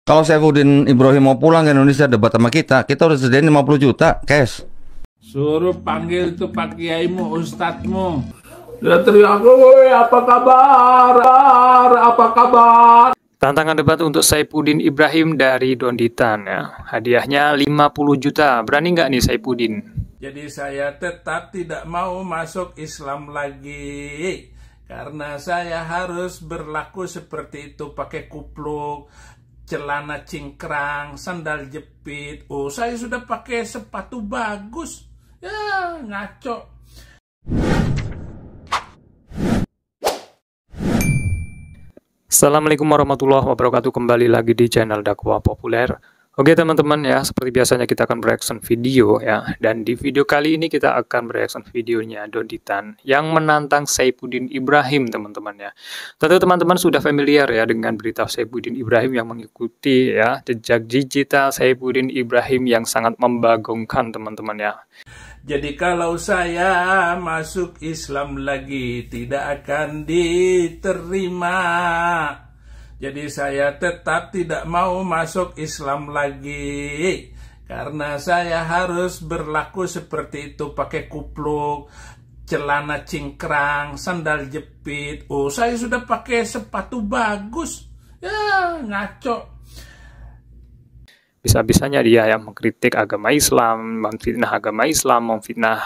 Kalau Saifuddin Ibrahim mau pulang ke Indonesia debat sama kita udah sediain 50 juta cash. Suruh panggil tuh Pak Kiaimu, Ustadzmu. Dia teriak, woi apa kabar, apa kabar. Tantangan debat untuk Saifuddin Ibrahim dari Donditan ya. Hadiahnya 50 juta. Berani nggak nih Saifuddin? Jadi saya tetap tidak mau masuk Islam lagi. Karena saya harus berlaku seperti itu, pakai kupluk, celana cingkrang, sandal jepit. Oh, saya sudah pakai sepatu bagus. Ya, ngaco. Assalamualaikum warahmatullahi wabarakatuh. Kembali lagi di channel Dakwah Populer. Oke teman-teman ya, seperti biasanya kita akan bereaction video ya. Dan di video kali ini kita akan bereaction videonya Donditan yang menantang Saifuddin Ibrahim teman-teman ya. Tentu teman-teman sudah familiar ya dengan berita Saifuddin Ibrahim yang mengikuti ya jejak digital Saifuddin Ibrahim yang sangat membagongkan teman-teman ya. Jadi kalau saya masuk Islam lagi tidak akan diterima. Jadi saya tetap tidak mau masuk Islam lagi. Karena saya harus berlaku seperti itu, pakai kupluk, celana cingkrang, sandal jepit. Oh, saya sudah pakai sepatu bagus. Ya, ngaco. Bisa-bisanya dia yang mengkritik agama Islam, memfitnah agama Islam, memfitnah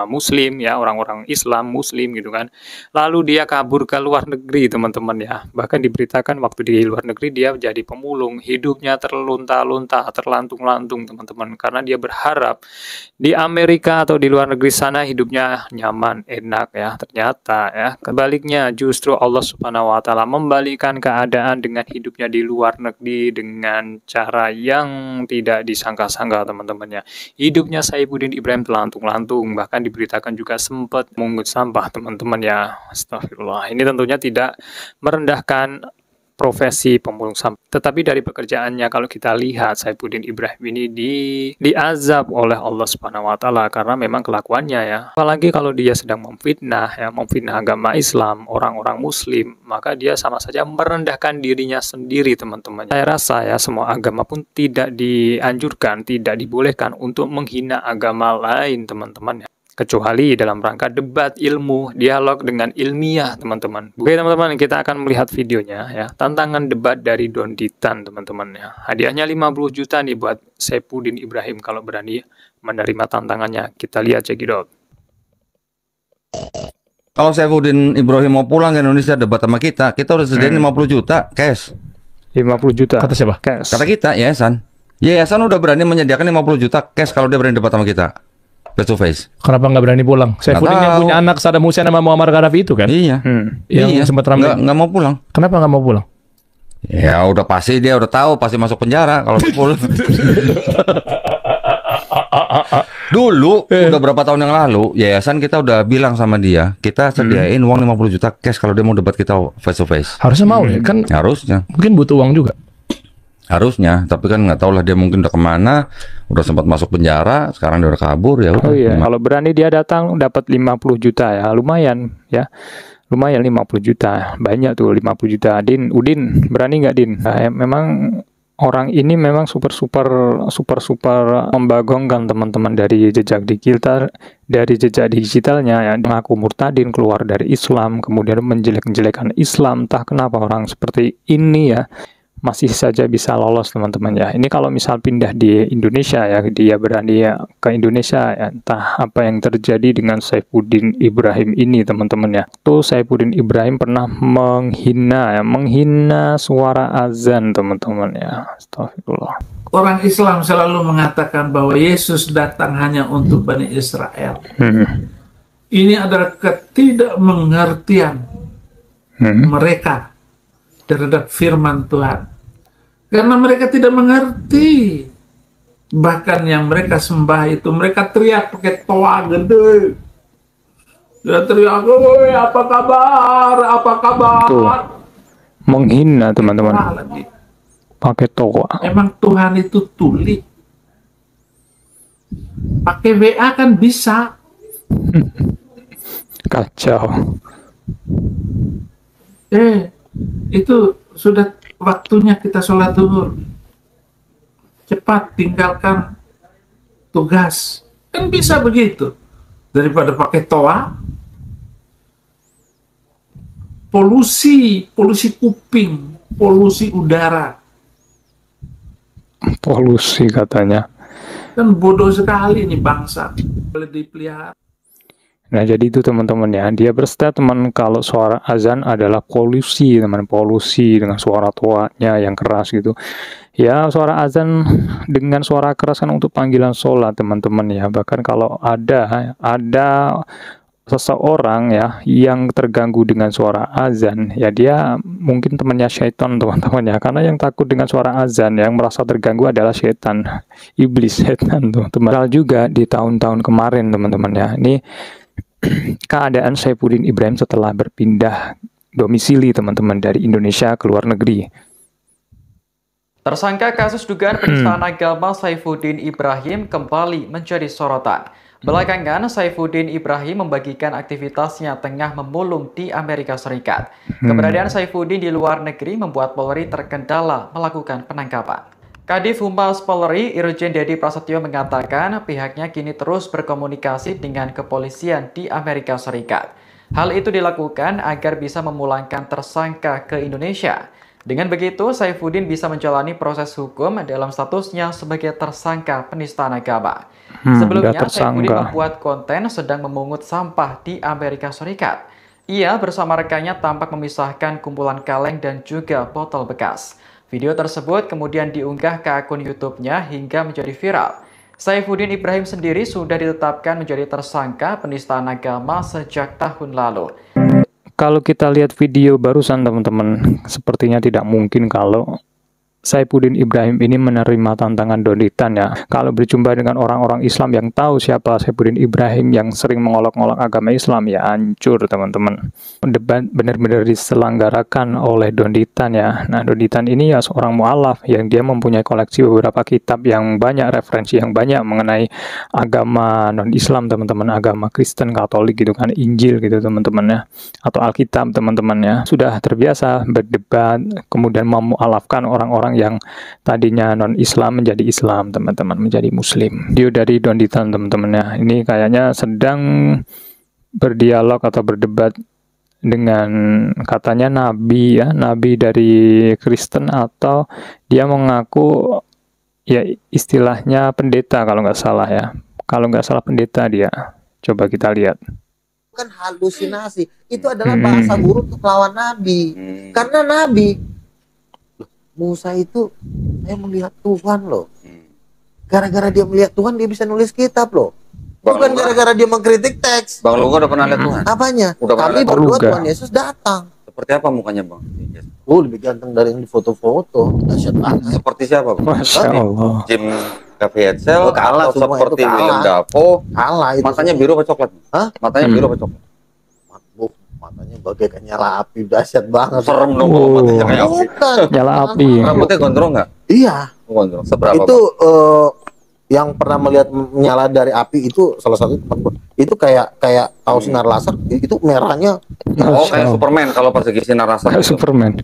Muslim ya, orang-orang Islam, Muslim gitu kan. Lalu dia kabur ke luar negeri teman-teman ya. Bahkan diberitakan waktu di luar negeri dia jadi pemulung, hidupnya terlunta-lunta, terlantung-lantung teman-teman. Karena dia berharap di Amerika atau di luar negeri sana hidupnya nyaman, enak ya. Ternyata ya kebaliknya justru Allah Subhanahu wa taala membalikkan keadaan dengan hidupnya di luar negeri dengan cara yang tidak disangka-sangka teman-temannya. Hidupnya Saifuddin Ibrahim telantung-lantung, bahkan diberitakan juga sempat mengungut sampah teman-teman ya. Astagfirullah. Ini tentunya tidak merendahkan profesi pemulung sampah. Tetapi dari pekerjaannya kalau kita lihat Saifuddin Ibrahim ini diazab oleh Allah Subhanahu wa taala karena memang kelakuannya ya. Apalagi kalau dia sedang memfitnah ya, memfitnah agama Islam, orang-orang Muslim, maka dia sama saja merendahkan dirinya sendiri teman-teman. Saya rasa ya semua agama pun tidak dianjurkan, tidak dibolehkan untuk menghina agama lain teman-teman ya. Kecuali dalam rangka debat ilmu, dialog dengan ilmiah teman-teman. Oke teman-teman, kita akan melihat videonya ya. Tantangan debat dari Donditan teman-teman ya. Hadiahnya 50 juta nih buat Saifuddin Ibrahim kalau berani menerima tantangannya. Kita lihat cekidot. Kalau Saifuddin Ibrahim mau pulang ke Indonesia debat sama kita udah sediain 50 juta cash. 50 juta. Kata siapa? Cash. Kata kita, Yayasan. Yayasan udah berani menyediakan 50 juta cash kalau dia berani debat sama kita. Face to face. Kenapa nggak berani pulang? Saifuddin yang punya anak Saddam Hussein sama Muammar Gaddafi itu kan? Iya. Yang sempat ramai. Nggak mau pulang. Kenapa nggak mau pulang? Ya udah pasti dia udah tahu pasti masuk penjara kalau pulang. Dulu udah berapa tahun yang lalu yayasan kita udah bilang sama dia kita sediain uang 50 juta cash kalau dia mau debat kita face to face. Harusnya mau ya kan? Harusnya. Mungkin butuh uang juga. Harusnya, tapi kan nggak tahu lah dia mungkin udah kemana, udah sempat masuk penjara, sekarang dia udah kabur ya. Oh iya, kalau berani dia datang dapat 50 juta ya, lumayan ya. Lumayan 50 juta, banyak tuh 50 juta. Udin, berani nggak Din? Nah, memang orang ini memang super membagongkan teman-teman dari jejak digitalnya ya, mengaku murtadin, keluar dari Islam, kemudian menjelek-jelekan Islam. Entah kenapa orang seperti ini ya masih saja bisa lolos teman-teman ya. Ini kalau misal pindah di Indonesia ya, dia berani ya ke Indonesia ya, entah apa yang terjadi dengan Saifuddin Ibrahim ini teman-teman ya. Tuh Saifuddin Ibrahim pernah menghina suara azan teman-teman ya. Astagfirullah. Orang Islam selalu mengatakan bahwa Yesus datang hanya untuk Bani Israel. Ini adalah ketidakmengertian mereka terhadap firman Tuhan. Karena mereka tidak mengerti. Bahkan yang mereka sembah itu, mereka teriak pakai toa gede. Dia teriak, woi apa kabar, apa kabar. Tuh, menghina teman-teman. Pakai toa. Emang Tuhan itu tuli. Pakai WA kan bisa. Kacau. Itu sudah waktunya kita sholat zuhur. cepat tinggalkan tugas. Kan bisa begitu. Daripada pakai toa, polusi kuping, polusi udara. Polusi katanya. Kan bodoh sekali ini bangsa. Boleh dipelihara. Nah, jadi itu teman-teman ya, dia berstatement kalau suara azan adalah polusi, teman, polusi dengan suara toanya yang keras gitu. Ya, suara azan dengan suara keras kan untuk panggilan sholat, teman-teman ya. Bahkan kalau ada seseorang ya yang terganggu dengan suara azan, ya dia mungkin temannya syaitan, teman-teman ya. Karena yang takut dengan suara azan, yang merasa terganggu adalah syaitan, iblis, setan, teman-teman. Padahal juga di tahun-tahun kemarin, teman-teman ya, ini keadaan Saifuddin Ibrahim setelah berpindah domisili, teman-teman, dari Indonesia ke luar negeri. Tersangka kasus dugaan penistaan agama Saifuddin Ibrahim kembali menjadi sorotan. Belakangan, Saifuddin Ibrahim membagikan aktivitasnya tengah memulung di Amerika Serikat. Keberadaan Saifuddin di luar negeri membuat Polri terkendala melakukan penangkapan. Kadif Humas Polri, Irjen Dedi Prasetyo mengatakan pihaknya kini terus berkomunikasi dengan kepolisian di Amerika Serikat. Hal itu dilakukan agar bisa memulangkan tersangka ke Indonesia. Dengan begitu, Saifuddin bisa menjalani proses hukum dalam statusnya sebagai tersangka penistaan agama. Sebelumnya, Saifuddin membuat konten sedang memungut sampah di Amerika Serikat. Ia bersama rekannya tampak memisahkan kumpulan kaleng dan juga botol bekas. Video tersebut kemudian diunggah ke akun YouTube-nya hingga menjadi viral. Saifuddin Ibrahim sendiri sudah ditetapkan menjadi tersangka penistaan agama sejak tahun lalu. Kalau kita lihat video barusan, teman-teman, sepertinya tidak mungkin kalau Saifuddin Ibrahim ini menerima tantangan Donitan ya. Kalau berjumpa dengan orang-orang Islam yang tahu siapa Saifuddin Ibrahim yang sering mengolok-olok agama Islam, ya hancur, teman-teman. Debat benar-benar diselenggarakan oleh Donitan ya. Nah, Donitan ini ya seorang mu'alaf yang dia mempunyai koleksi beberapa kitab yang banyak, referensi yang banyak mengenai agama non-Islam, teman-teman, agama Kristen, Katolik gitu kan, Injil gitu, teman-teman ya, atau Alkitab, teman-teman ya. Sudah terbiasa berdebat, kemudian memu'alafkan orang-orang yang tadinya non-Islam menjadi Islam, teman-teman, menjadi Muslim. Video dari Donitan, teman-teman ya, ini kayaknya sedang berdialog atau berdebat dengan katanya nabi ya, nabi dari Kristen, atau dia mengaku ya istilahnya pendeta kalau nggak salah ya. Kalau nggak salah pendeta dia. Coba kita lihat. Kan halusinasi. Itu adalah bahasa buruk untuk lawan nabi. Karena nabi Musa itu saya melihat Tuhan loh. Gara-gara dia melihat Tuhan dia bisa nulis kitab loh. Bukan gara-gara dia mengkritik teks. Bang Luka udah pernah lihat Tuhan? Apanya? Udah Kami berdua Tuhan Yesus datang. Seperti apa mukanya, Bang? Oh, lebih ganteng dari yang di foto-foto. Dahsyat banget. Seperti siapa, Bang? Masya Allah. Jim Caviezel kalah atau semua, seperti itu kalah. William Dafoe? Kalah itu. Matanya semua. biru apa coklat? Hah? Matanya biru apa coklat? Matanya bagaikan nyala api, dahsyat banget. Serem dong kalau matanya kayak api. Bukan. Nyala api. Rambutnya gondrong nggak? Iya. Gondrong. Seberapa? Itu yang pernah melihat menyala dari api itu salah satu teman gue. Itu kayak tahu sinar laser, itu merahnya. Oh, kayak Superman kalau pas lagi sinar rasa. Kayak Superman.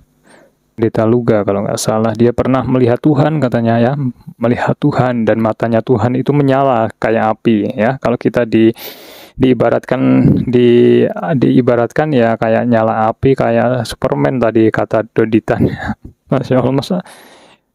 Pendeta Luga kalau nggak salah, dia pernah melihat Tuhan katanya ya, melihat Tuhan dan matanya Tuhan itu menyala kayak api ya. Kalau kita diibaratkan ya kayak nyala api, kayak Superman tadi kata Donitan. Masya Allah, masa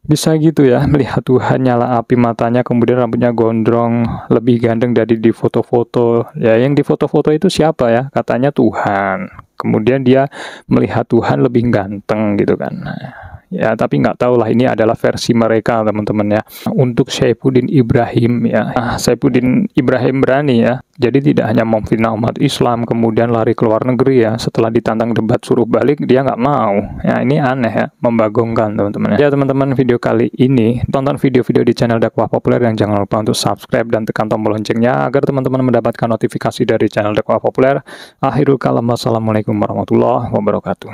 bisa gitu ya, melihat Tuhan nyala api matanya, kemudian rambutnya gondrong, lebih ganteng dari di foto-foto. Ya, yang di foto-foto itu siapa ya? Katanya Tuhan. Kemudian dia melihat Tuhan lebih ganteng gitu kan. Ya, tapi nggak tahu lah, ini adalah versi mereka, teman-teman ya. Untuk Saifuddin Ibrahim ya, Saifuddin Ibrahim berani ya. Jadi tidak hanya memfitnah umat Islam, kemudian lari ke luar negeri ya. Setelah ditantang debat suruh balik, dia nggak mau. Ya, ini aneh ya, membagongkan, teman-teman ya. Ya, teman-teman, video kali ini tonton video-video di channel Dakwah Populer yang jangan lupa untuk subscribe dan tekan tombol loncengnya agar teman-teman mendapatkan notifikasi dari channel Dakwah Populer. Akhirul kalam, wassalamualaikum warahmatullahi wabarakatuh.